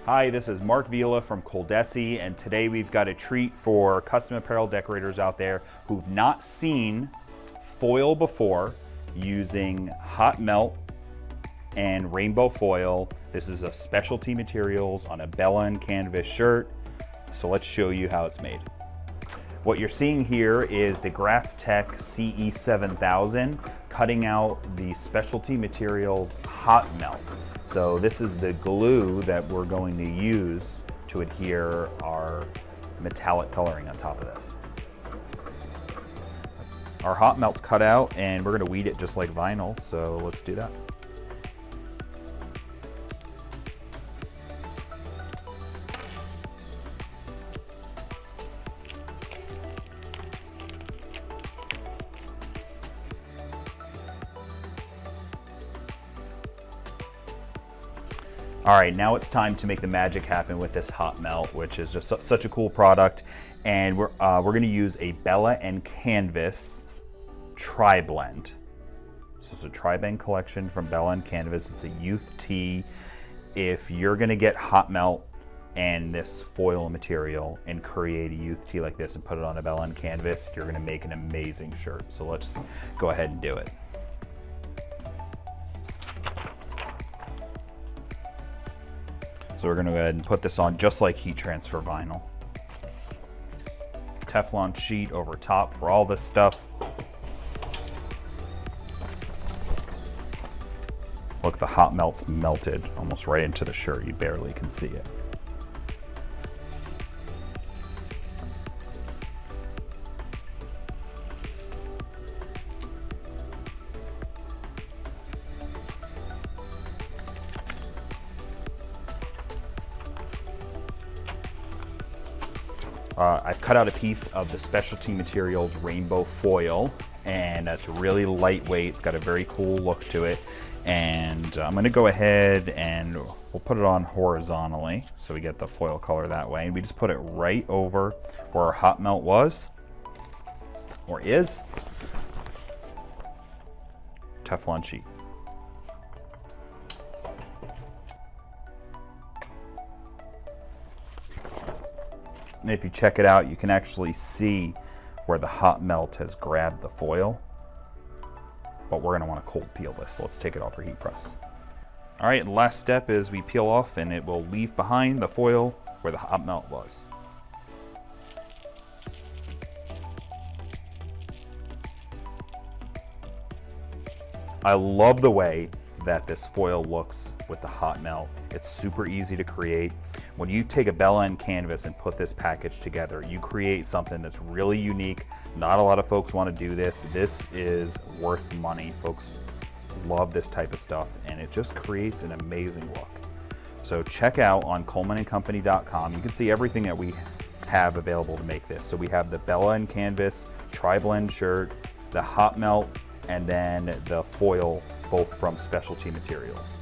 Hi, this is Mark Vila from ColDesi, and today we've got a treat for custom apparel decorators out there who've not seen foil before using hot melt and rainbow foil. This is a specialty materials on a Bella and canvas shirt, so let's show you how it's made. What you're seeing here is the Graphtec ce7000 cutting out the specialty materials hot melt. So this is the glue that we're going to use to adhere our metallic coloring on top of this. Our hot melt's cut out and we're going to weed it just like vinyl, so let's do that. All right, now it's time to make the magic happen with this hot melt, which is just such a cool product. And we're gonna use a Bella and Canvas tri-blend. So it's a tri-blend collection from Bella and Canvas. It's a youth tee. If you're gonna get hot melt and this foil material and create a youth tee like this and put it on a Bella and Canvas, you're gonna make an amazing shirt. So let's go ahead and do it. So we're going to go ahead and put this on just like heat transfer vinyl. Teflon sheet over top for all this stuff. Look, the hot melt's melted almost right into the shirt. You barely can see it. I've cut out a piece of the specialty materials rainbow foil, and that's really lightweight. It's got a very cool look to it. And I'm gonna go ahead and we'll put it on horizontally so we get the foil color that way. And we just put it right over where our hot melt was, or is. Teflon sheet. And if you check it out, you can actually see where the hot melt has grabbed the foil. But we're gonna wanna cold peel this, so let's take it off for heat press. All right, the last step is we peel off and it will leave behind the foil where the hot melt was. I love the way that this foil looks with the hot melt. It's super easy to create. When you take a Bella and Canvas and put this package together, you create something that's really unique. Not a lot of folks want to do this. This is worth money. Folks love this type of stuff, and it just creates an amazing look. So check out on colemanandcompany.com. You can see everything that we have available to make this. So we have the Bella and Canvas tri-blend shirt, the hot melt, and then the foil, both from specialty materials.